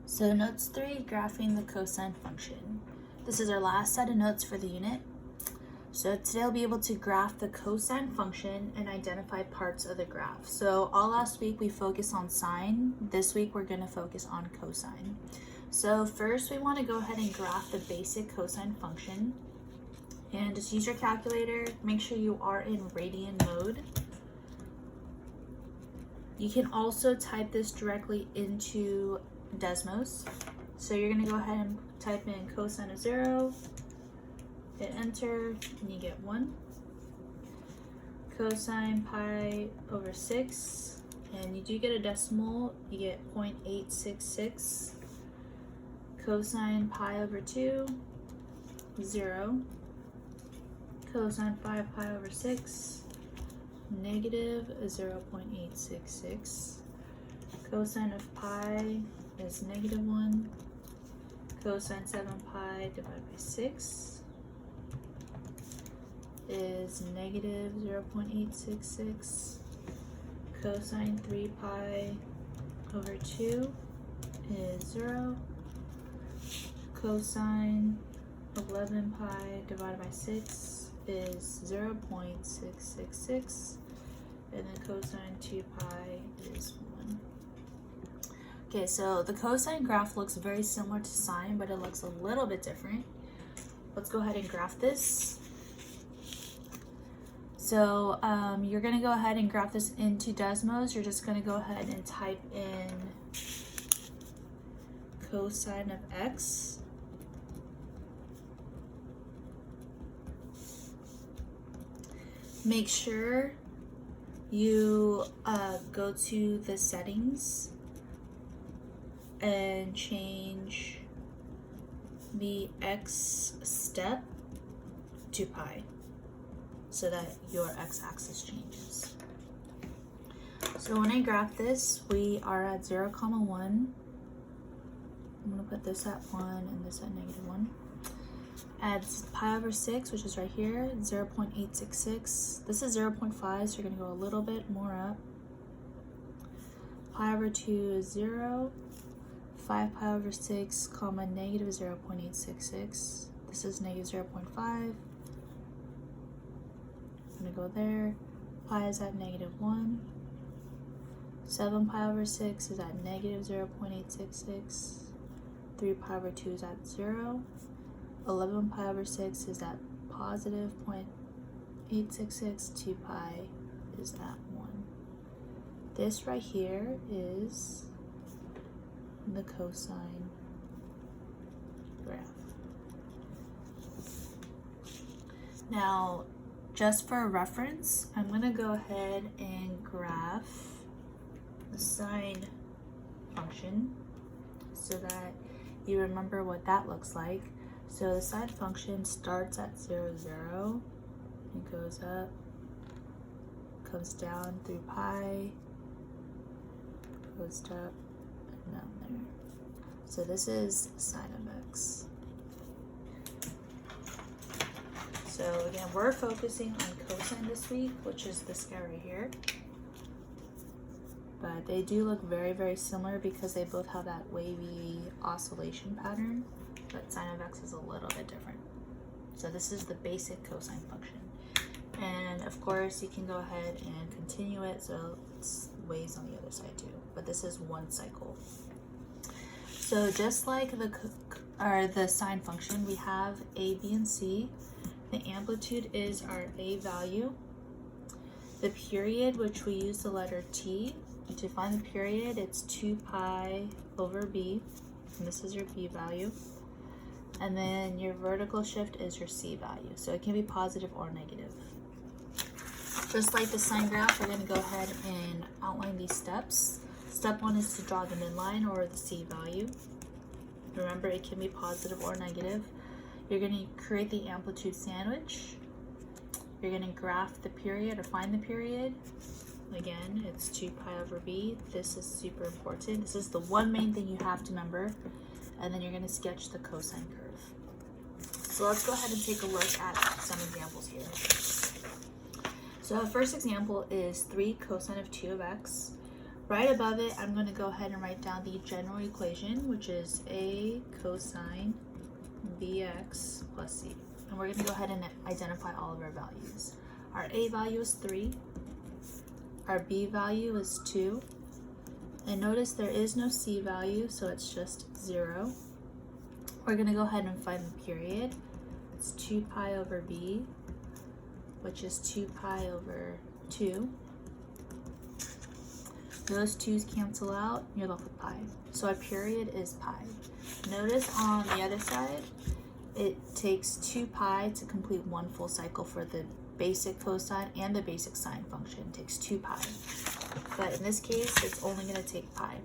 So notes 3, graphing the cosine function. This is our last set of notes for the unit. So today I'll be able to graph the cosine function and identify parts of the graph. So all last week we focused on sine. This week we're going to focus on cosine. So first we want to go ahead and graph the basic cosine function. And just use your calculator. Make sure you are in radian mode. You can also type this directly into Desmos. So you're going to go ahead and type in cosine of 0, hit enter, and you get 1. Cosine pi over 6, and you do get a decimal, you get 0.866. Cosine pi over 2, 0. Cosine 5 pi over 6, negative 0.866. Cosine of pi is negative 1. Cosine 7 pi divided by 6 is negative 0.866. Cosine 3 pi over 2 is 0. Cosine 11 pi divided by 6 is 0.666. And then cosine 2 pi is 1. Okay, so the cosine graph looks very similar to sine, but it looks a little bit different. Let's go ahead and graph this. So you're going to go ahead and graph this into Desmos. You're just going to go ahead and type in cosine of x. Make sure you go to the settings and change the x step to pi so that your x-axis changes. So when I graph this, we are at 0, 1. I'm going to put this at 1 and this at negative 1. Add pi over 6, which is right here, 0.866. This is 0.5, so you're going to go a little bit more up. Pi over 2 is 0. 5 pi over 6, comma, negative 0.866. This is negative 0.5. I'm going to go there. Pi is at negative 1. 7 pi over 6 is at negative 0.866. 3 pi over 2 is at 0. 11 pi over 6 is at positive 0.866. 2 pi is at 1. This right here is the cosine graph. Now, just for reference, I'm going to go ahead and graph the sine function so that you remember what that looks like. So the sine function starts at 0, 0, it goes up, comes down through pi, goes up, and down there. So this is sine of x. So again, we're focusing on cosine this week, which is this guy right here. But they do look very, very similar because they both have that wavy oscillation pattern. But sine of x is a little bit different. So this is the basic cosine function. And of course, you can go ahead and continue it so it's waves on the other side too. But this is one cycle. So just like the sine function, we have a, b, and c. The amplitude is our a value. The period, which we use the letter t. To find the period, it's 2 pi over b. And this is your b value. And then your vertical shift is your c value. So it can be positive or negative. Just like the sine graph, we're going to go ahead and outline these steps. Step 1 is to draw the midline or the c value. Remember, it can be positive or negative. You're going to create the amplitude sandwich. You're going to graph the period or find the period. Again, it's 2 pi over b. This is super important. This is the one main thing you have to remember. And then you're going to sketch the cosine curve. So let's go ahead and take a look at some examples here. So our first example is 3 cosine of 2 of x. Right above it, I'm going to go ahead and write down the general equation, which is a cosine bx plus c. And we're going to go ahead and identify all of our values. Our a value is 3. Our b value is 2. And notice there is no c value, so it's just 0. We're going to go ahead and find the period. It's 2 pi over b, which is 2 pi over 2. Those 2's cancel out, you're left with pi. So our period is pi. Notice on the other side, it takes 2 pi to complete one full cycle for the basic cosine and the basic sine function. It takes 2 pi. But in this case, it's only going to take pi.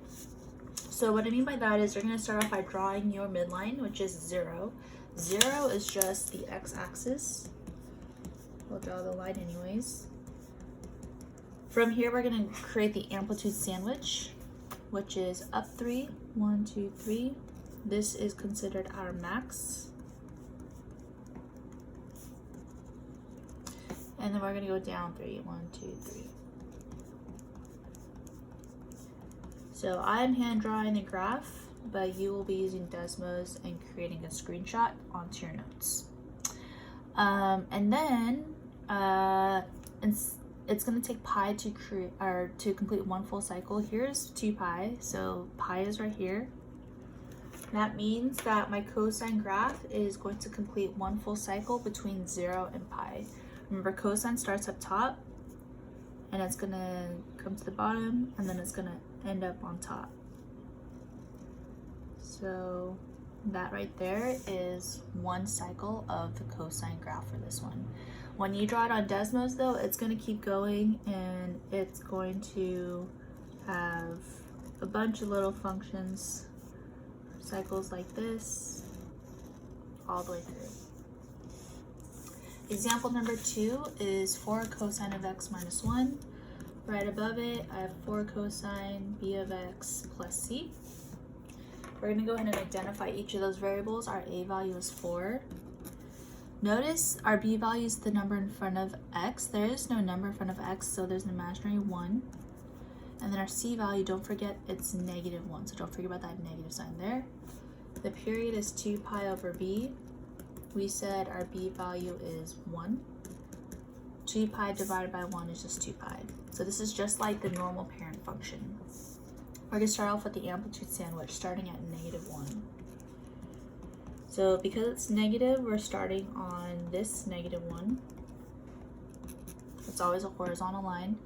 So what I mean by that is you're going to start off by drawing your midline, which is 0. 0 is just the x-axis. We'll draw the line anyways. From here, we're going to create the amplitude sandwich, which is up 3, 1, 2, 3. This is considered our max. And then we're going to go down 3, 1, 2, 3. So I'm hand drawing the graph, but you will be using Desmos and creating a screenshot onto your notes. And then it's going to take pi to create or to complete one full cycle. Here's 2 pi, so pi is right here. That means that my cosine graph is going to complete one full cycle between 0 and pi. Remember, cosine starts up top, and it's going to come to the bottom, and then it's going to end up on top. So that right there is one cycle of the cosine graph for this one. When you draw it on Desmos though, it's going to keep going, and it's going to have a bunch of little functions, cycles like this, all the way through. Example number 2 is 4 cosine of x minus 1. Right above it, I have 4 cosine b of x plus c. We're going to go ahead and identify each of those variables. Our a value is 4. Notice our b value is the number in front of x. There is no number in front of x, so there's an imaginary 1. And then our c value, don't forget, it's negative 1. So don't forget about that negative sign there. The period is 2 pi over b. We said our b value is 1. 2 pi divided by 1 is just 2 pi. So this is just like the normal parent function. We're going to start off with the amplitude sandwich, starting at negative 1. So because it's negative, we're starting on this negative 1. It's always a horizontal line.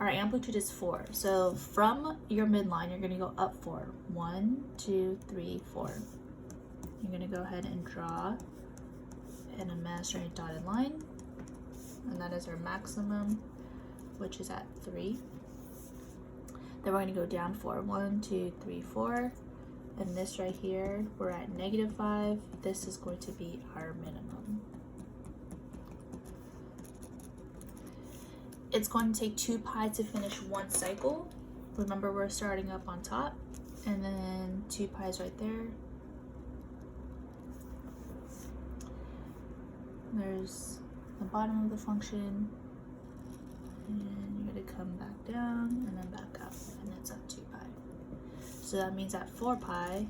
Our amplitude is 4. So from your midline, you're going to go up 4. 1, 2, 3, 4. You're going to go ahead and draw an imaginary dotted line. And that is our maximum, which is at 3. Then we're going to go down 4. 1, 2, 3, 4. And this right here, we're at negative 5. This is going to be our minimum. It's going to take 2 pi to finish one cycle. Remember, we're starting up on top, and then 2 pi is right there. There's the bottom of the function, and you're going to come back down and then back up, and it's up 2 pi. So that means at 4 pi,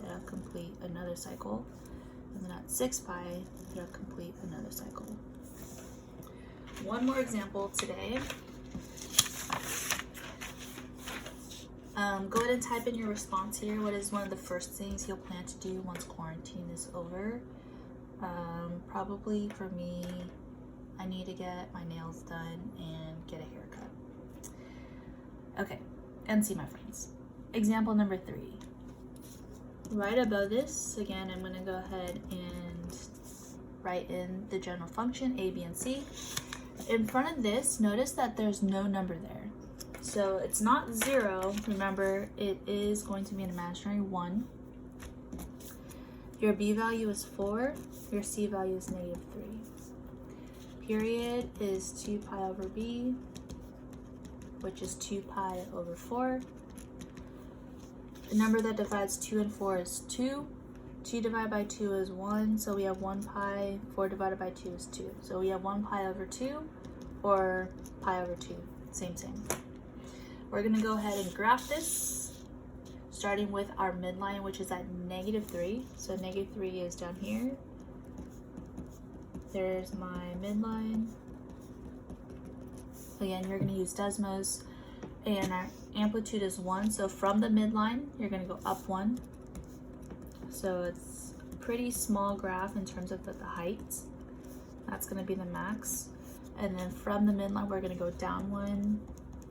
it'll complete another cycle, and then at 6 pi, it'll complete another cycle. One more example today. Go ahead and type in your response here. What is one of the first things you'll plan to do once quarantine is over? Probably for me, I need to get my nails done and get a haircut. Okay, and see my friends. Example number 3. Right above this, again, I'm going to go ahead and write in the general function, a, b, and c. In front of this, notice that there's no number there. So it's not 0. Remember, it is going to be an imaginary 1. Your b value is 4. Your c value is negative 3. Period is 2 pi over b, which is 2 pi over 4. The number that divides 2 and 4 is 2. 2 divided by 2 is 1, so we have 1 pi. 4 divided by 2 is 2. So we have 1 pi over 2 or pi over 2. Same. We're gonna go ahead and graph this, starting with our midline, which is at -3. So -3 is down here. There's my midline. Again, you're gonna use Desmos, and our amplitude is 1. So from the midline, you're gonna go up 1. So it's a pretty small graph in terms of the height. That's gonna be the max. And then from the midline, we're gonna go down 1,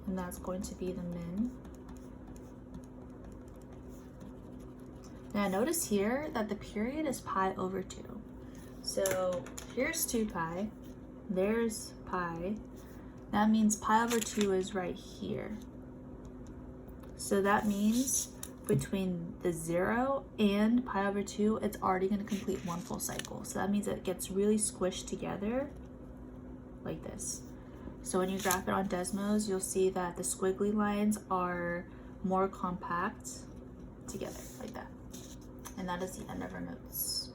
and that's going to be the min. Now notice here that the period is pi over 2. So here's 2 pi, there's pi. That means pi over 2 is right here. So that means between the 0 and pi over 2, it's already going to complete 1 full cycle. So that means it gets really squished together like this. So when you graph it on Desmos, you'll see that the squiggly lines are more compact together like that. And that is the end of our notes.